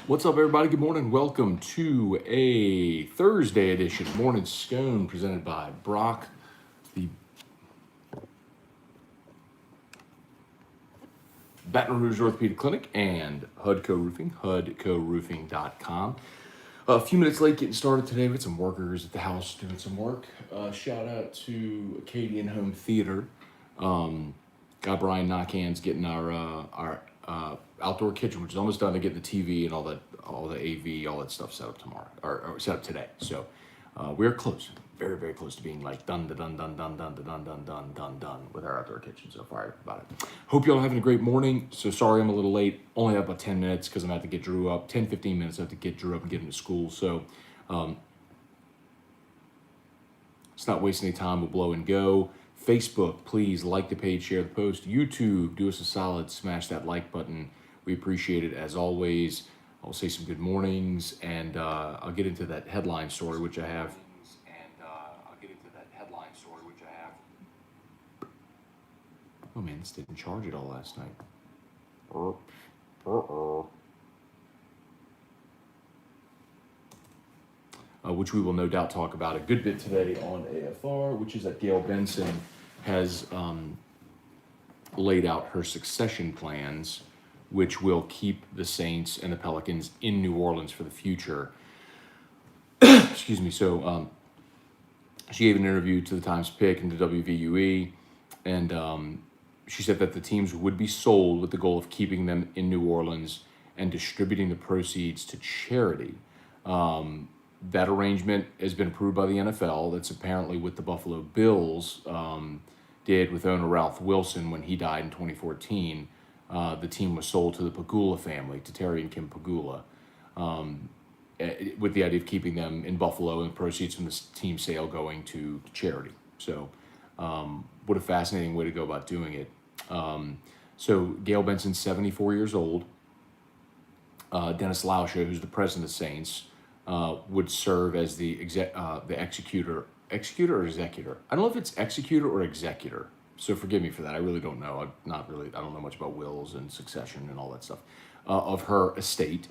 What's up, everybody? Good morning. Welcome to a Thursday edition of Morning Scone presented by Brock, the Baton Rouge Orthopedic Clinic, and HUDCO Roofing, hudcoroofing.com. A few minutes late getting started today. We had some workers at the house doing some work. Shout out to Acadian Home Theater. Got Brian Knockhands getting our outdoor kitchen, which is almost done, to get the TV and all the AV, all that stuff set up tomorrow, or set up today. So we're close, very, very close to being like done with our outdoor kitchen. So fired about it. Hope y'all are having a great morning. So sorry I'm a little late. Only have about 10 minutes because I'm going to have to get Drew up. 10, 15 minutes I have to get Drew up and get him to school. So it's not wasting any time. We'll blow and go. Facebook, please like the page, share the post. YouTube, do us a solid, smash that like button. We appreciate it as always. I'll say some good mornings, and I'll get into that headline story, which I have. Oh man, this didn't charge at all last night. Which we will no doubt talk about a good bit today on AFR, which is that Gail Benson has laid out her succession plans, which will keep the Saints and the Pelicans in New Orleans for the future. Excuse me. So she gave an interview to the Times Pick and to WVUE, and she said that the teams would be sold with the goal of keeping them in New Orleans and distributing the proceeds to charity. That arrangement has been approved by the NFL. That's apparently what the Buffalo Bills did with owner Ralph Wilson when he died in 2014. The team was sold to the Pagula family, to Terry and Kim Pagula, with the idea of keeping them in Buffalo and proceeds from the team sale going to charity. So what a fascinating way to go about doing it. So Gail Benson's 74 years old. Dennis Lauscha, who's the president of the Saints, would serve as the executor or executor. I don't know if it's executor or executor. So forgive me for that. I really don't know. I don't know much about wills and succession and all that stuff of her estate.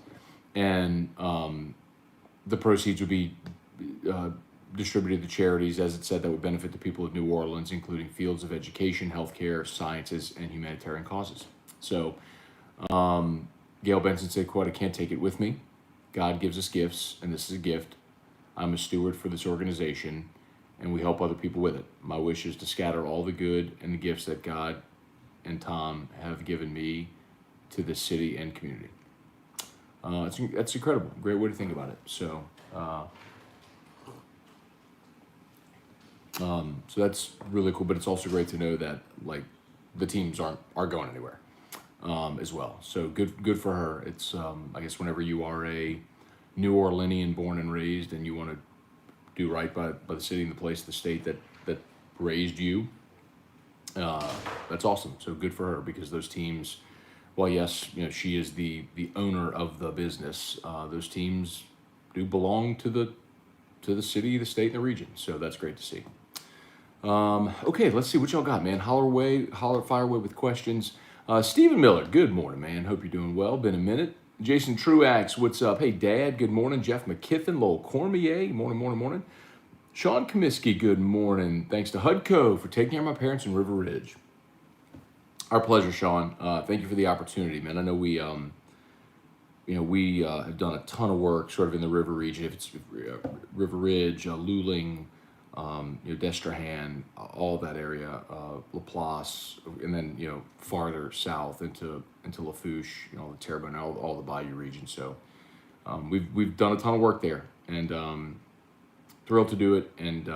And the proceeds would be distributed to charities, as it said, that would benefit the people of New Orleans, including fields of education, healthcare, sciences, and humanitarian causes. So Gail Benson said, quote, "I can't take it with me. God gives us gifts, and this is a gift. I'm a steward for this organization, and we help other people with it. My wish is to scatter all the good and the gifts that God and Tom have given me to the city and community." That's incredible. Great way to think about it. So that's really cool, but it's also great to know that like the teams are going anywhere. As well. So good for her. It's I guess whenever you are a New Orleanian born and raised and you want to do right by the city and the place, the state that raised you, that's awesome. So good for her, because those teams, well, yes, she is the owner of the business. Those teams do belong to the city, the state, and the region. So that's great to see. Okay, let's see what y'all got, man. Fire away with questions. Stephen Miller, good morning, man. Hope you're doing well. Been a minute. Jason Truax, what's up? Hey, Dad, good morning. Jeff McKiffin, Lowell Cormier, morning. Sean Comiskey, good morning. Thanks to HUDCO for taking care of my parents in River Ridge. Our pleasure, Sean. Thank you for the opportunity, man. I know we have done a ton of work sort of in the river region. If it's River Ridge, Luling, Destrehan, all that area, Laplace, and then farther south into Lafourche, the Terrebonne, all the Bayou region. So we've done a ton of work there, and thrilled to do it, and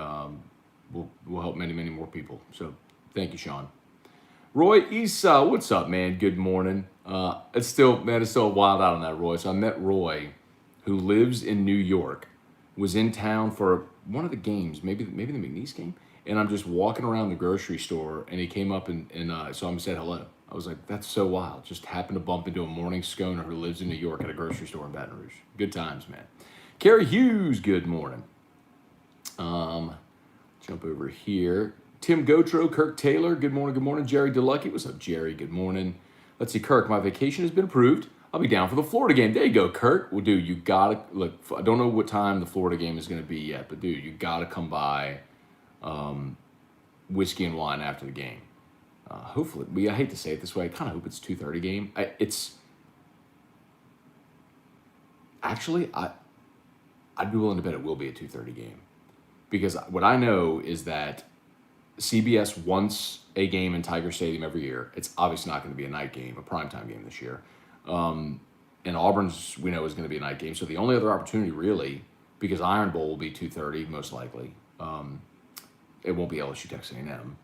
we'll help many more people. So thank you, Sean. Roy Esau, what's up, man? Good morning. It's still wild out on that, Roy. So I met Roy, who lives in New York, was in town for one of the games, maybe the McNeese game, and I'm just walking around the grocery store, and he came up and saw him and said hello. I was like, that's so wild. Just happened to bump into a morning sconer who lives in New York at a grocery store in Baton Rouge. Good times, man. Carrie Hughes, good morning. Jump over here. Tim Gotro, Kirk Taylor, good morning. Jerry DeLucky, what's up, Jerry? Good morning. Let's see, Kirk, my vacation has been approved. I'll be down for the Florida game. There you go, Kurt. Well, dude, you gotta look. I don't know what time the Florida game is going to be yet, but dude, you gotta come by, whiskey and wine after the game. Hopefully, I hate to say it this way. I kind of hope it's 2:30 game. It's actually I'd be willing to bet it will be a 2:30 game, because what I know is that CBS wants a game in Tiger Stadium every year. It's obviously not going to be a night game, a primetime game this year. And Auburn's, we know, is going to be a night game. So the only other opportunity, really, because Iron Bowl will be 2:30 most likely. It won't be LSU Texas A&M.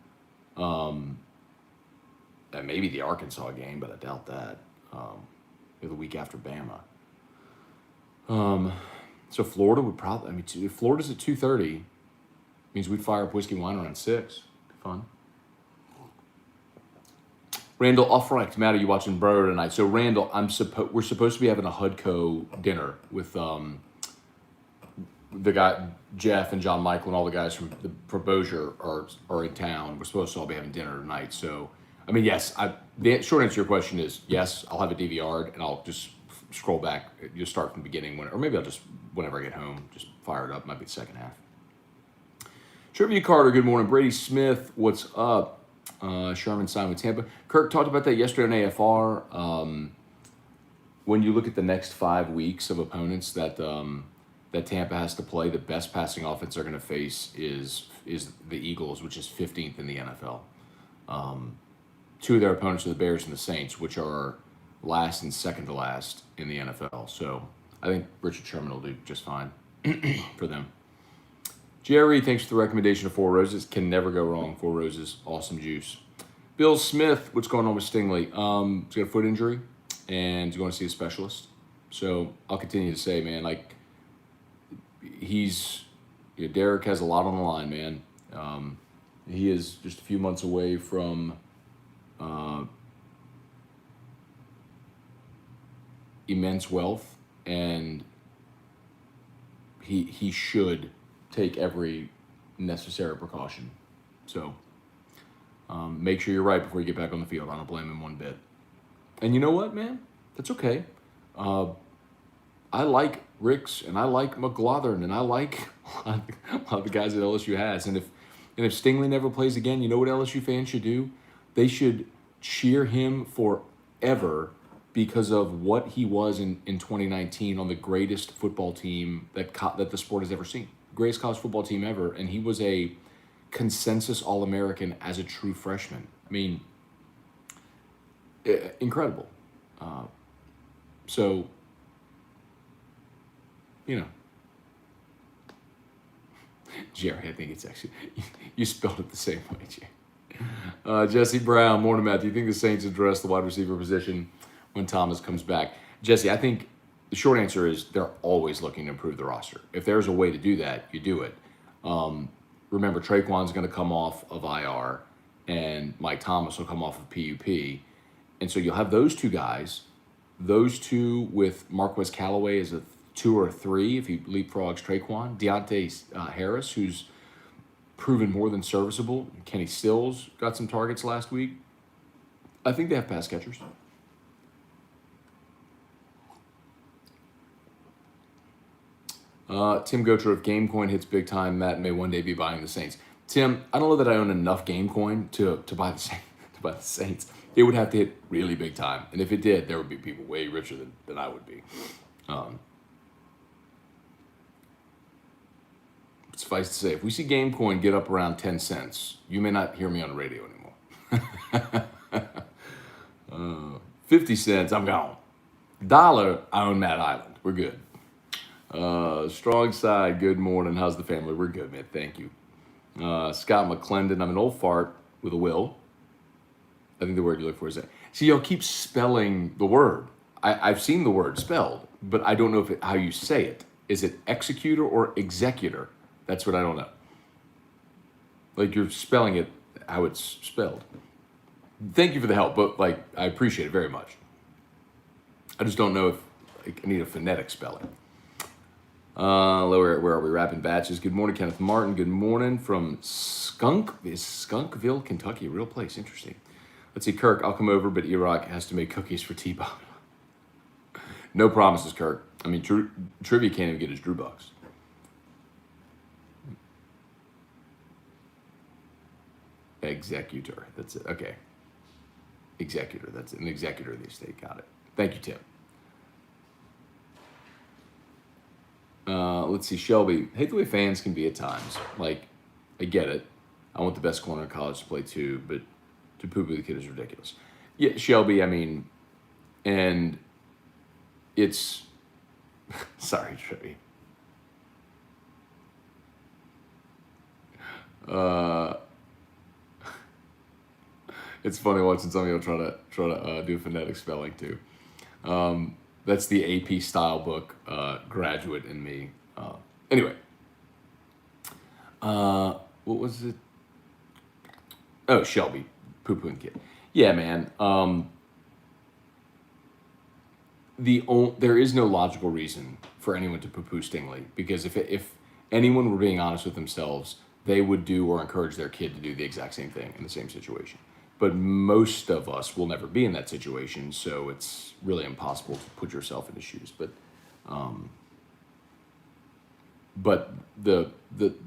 And maybe the Arkansas game, but I doubt that. The week after Bama. So Florida would probably, I mean, if Florida's at 2:30, means we'd fire up whiskey and wine around 6. Fun. Randall Offrecht, Matt, are you watching Burrow tonight? So Randall, we're supposed to be having a Hudco dinner with the guy Jeff and John Michael and all the guys from Bossier are in town. We're supposed to all be having dinner tonight. So I mean, yes. The short answer to your question is yes. I'll have a DVR'd and I'll just scroll back. You'll start from the beginning, or maybe I'll just whenever I get home, just fire it up. Might be the second half. Trivia Carter, good morning. Brady Smith, what's up? Sherman signed with Tampa. Kirk talked about that yesterday on AFR. When you look at the next 5 weeks of opponents that Tampa has to play, the best passing offense they're going to face is the Eagles, which is 15th in the NFL. 2 of their opponents are the Bears and the Saints, which are last and second to last in the NFL. So I think Richard Sherman will do just fine for them. Jerry, thanks for the recommendation of Four Roses. Can never go wrong. Four Roses, awesome juice. Bill Smith, what's going on with Stingley? He's got a foot injury, and he's going to see a specialist. So I'll continue to say, man, like Derek has a lot on the line, man. He is just a few months away from immense wealth, and he should take every necessary precaution. So make sure you're right before you get back on the field. I don't blame him one bit. And you know what, man? That's okay. I like Ricks, and I like McLaughlin, and I like a lot of the guys that LSU has. And if Stingley never plays again, you know what LSU fans should do? They should cheer him forever because of what he was in 2019 on the greatest football team that the sport has ever seen. Greatest college football team ever, and he was a consensus All-American as a true freshman. I mean, incredible. So, Jerry, I think it's actually, you spelled it the same way, Jerry. Jesse Brown, morning, Matt. Do you think the Saints address the wide receiver position when Thomas comes back? Jesse, I think the short answer is they're always looking to improve the roster. If there's a way to do that, you do it. Remember, Traquan's going to come off of IR, and Mike Thomas will come off of PUP. And so you'll have those 2 guys, those 2 with Marquez Callaway as a 2 or 3 if he leapfrogs Traquan. Deontay Harris, who's proven more than serviceable. Kenny Stills got some targets last week. I think they have pass catchers. Tim Gotra, if Gamecoin hits big time, Matt may one day be buying the Saints. Tim, I don't know that I own enough Gamecoin to buy the Saints. It would have to hit really big time, and if it did, there would be people way richer than I would be. Suffice to say, if we see Gamecoin get up around 10 cents, you may not hear me on the radio anymore. 50 cents, I'm gone. $1, I own Matt Island. We're good. Strong side, good morning. How's the family? We're good, man. Thank you. Scott McClendon, I'm an old fart with a will. I think the word you look for is that. See, y'all keep spelling the word. I've seen the word spelled, but I don't know how you say it. Is it executor or executor? That's what I don't know. Like you're spelling it how it's spelled. Thank you for the help, but I appreciate it very much. I just don't know if I need a phonetic spelling. Where are we? Wrapping batches. Good morning, Kenneth Martin. Good morning from Skunkville, Kentucky. Real place. Interesting. Let's see, Kirk, I'll come over, but E-Rock has to make cookies for T-Bob. No promises, Kirk. I mean, trivia can't even get his Drew Bucks. Executor. That's it. Okay. Executor. That's it. An executor of the estate. Got it. Thank you, Tim. Let's see. Shelby. Hate the way fans can be at times. Like, I get it. I want the best corner in college to play too, but to poo-poo the kid is ridiculous. Yeah, Shelby, I mean, and it's... Sorry, Shelby. It's funny watching some of you try to do phonetic spelling too. That's the AP style book graduate in me. Anyway, what was it? Oh, Shelby, poo-pooing kid. Yeah, man. There is no logical reason for anyone to poo-poo Stingley, because if anyone were being honest with themselves, they would do or encourage their kid to do the exact same thing in the same situation. But most of us will never be in that situation, so it's really impossible to put yourself in his shoes. But the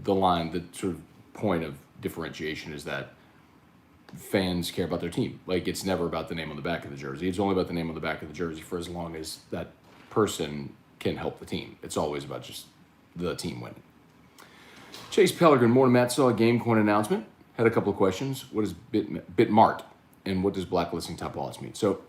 line, the sort of point of differentiation is that fans care about their team. Like, it's never about the name on the back of the jersey. It's only about the name on the back of the jersey for as long as that person can help the team. It's always about just the team winning. Chase Pellegrin, morning, Matt. Saw a game coin announcement. Had a couple of questions. What is Bitmart, and what does blacklisting top wallets mean? So,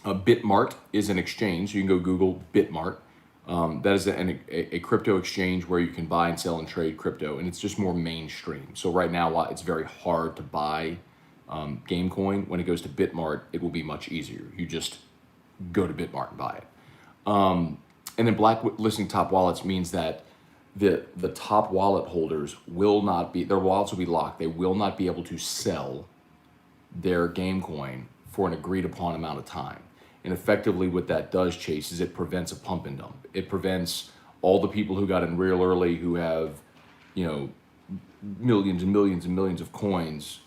Bitmart is an exchange. You can go Google Bitmart. That is a crypto exchange where you can buy and sell and trade crypto, and it's just more mainstream. So right now, it's very hard to buy Gamecoin. When it goes to Bitmart, it will be much easier. You just go to Bitmart and buy it. And then blacklisting top wallets means that the top wallet holders will not be, their wallets will be locked. They will not be able to sell their Gamecoin for an agreed upon amount of time. And effectively what that does, Chase, is it prevents a pump and dump. It prevents all the people who got in real early, who have, millions and millions and millions of coins,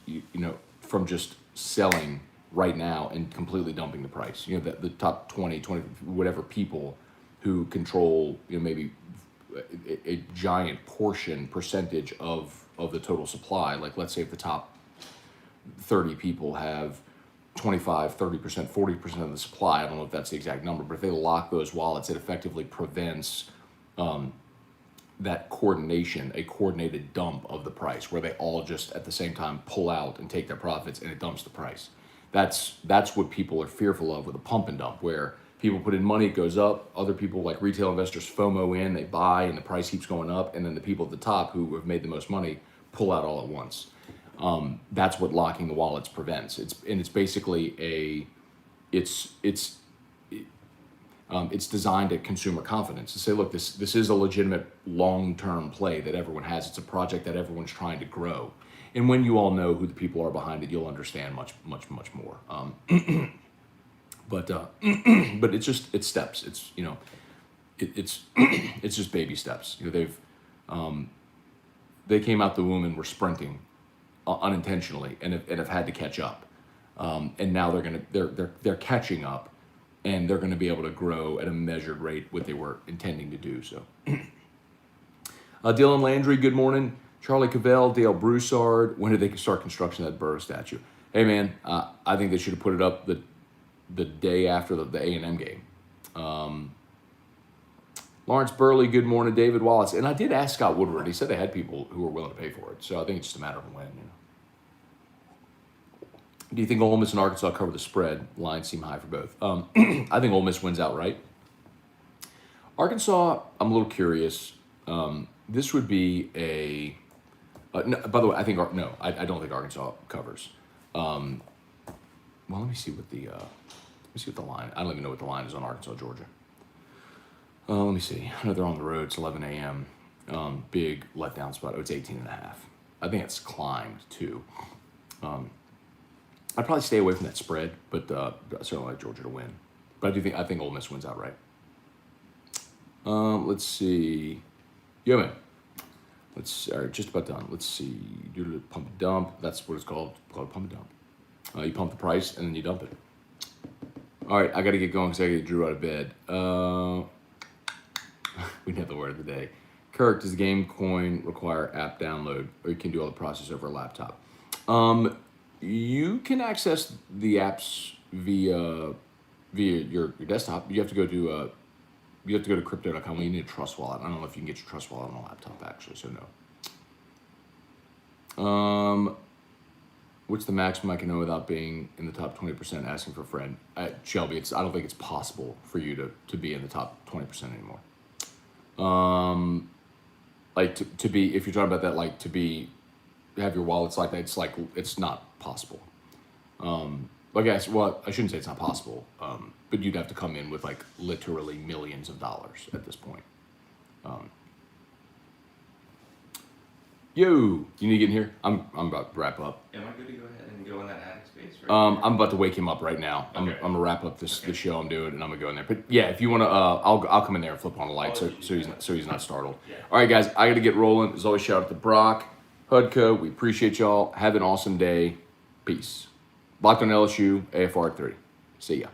from just selling right now and completely dumping the price. The top 20, whatever people who control, maybe a giant percentage of the total supply. Like, let's say if the top 30 people have 25, 30%, 40% of the supply. I don't know if that's the exact number, but if they lock those wallets, it effectively prevents that coordination, a coordinated dump of the price, where they all just at the same time pull out and take their profits, and it dumps the price. That's what people are fearful of with a pump and dump, where people put in money, it goes up, other people like retail investors FOMO in, they buy, and the price keeps going up, and then the people at the top who have made the most money pull out all at once. That's what locking the wallets prevents. It's basically it's designed at consumer confidence to say, look, this is a legitimate long-term play that everyone has. It's a project that everyone's trying to grow. And when you all know who the people are behind it, you'll understand much more. But it's steps. It's just baby steps. They came out the womb and were sprinting unintentionally and have had to catch up. And now they're catching up, and they're going to be able to grow at a measured rate what they were intending to do. So, Dylan Landry, good morning. Charlie Cavell, Dale Broussard. When did they start construction of that Burrow statue? Hey man, I think they should have put it up the day after the A&M game. Lawrence Burley, good morning. David Wallace. And I did ask Scott Woodward. He said they had people who were willing to pay for it. So I think it's just a matter of when. Do you think Ole Miss and Arkansas cover the spread? Lines seem high for both. I think Ole Miss wins outright. Arkansas, I'm a little curious. This would be no, by the way, I don't think Arkansas covers. Well, let me see what the line. I don't even know what the line is on Arkansas, Georgia. Let me see. I know they're on the road. It's 11 a.m. Big letdown spot. Oh, it's 18.5. I think it's climbed too. I'd probably stay away from that spread, but I certainly like Georgia to win. But I think Ole Miss wins outright. Let's see. Yeah, man. All right, just about done. Let's see. Do pump and dump. That's what it's called. Called pump and dump. You pump the price and then you dump it. All right, I got to get going because I got to get Drew out of bed. We know the word of the day. Kirk, does the game coin require app download, or you can do all the process over a laptop? You can access the apps via your desktop. You have to go to crypto.com. You need a trust wallet. I don't know if you can get your trust wallet on a laptop actually, so no. What's the maximum I can know without being in the top 20%? Asking for a friend, Shelby. I don't think it's possible for you to be in the top 20% anymore. Like to be, if you're talking about that, like have your wallets like that, it's not possible. I guess, well, I shouldn't say it's not possible, but you'd have to come in with like literally millions of dollars at this point. Yo, you need to get in here? I'm about to wrap up. Am I good to go ahead and go in that attic space? Right I'm about to wake him up right now. Okay. I'm gonna wrap up this show I'm doing, and I'm gonna go in there. But yeah, if you wanna, I'll come in there and flip on the light so he's not startled. Yeah. All right, guys, I gotta get rolling. As always, shout out to Brock, Hudco. We appreciate y'all. Have an awesome day. Peace. Locked on LSU, AFR 3. See ya.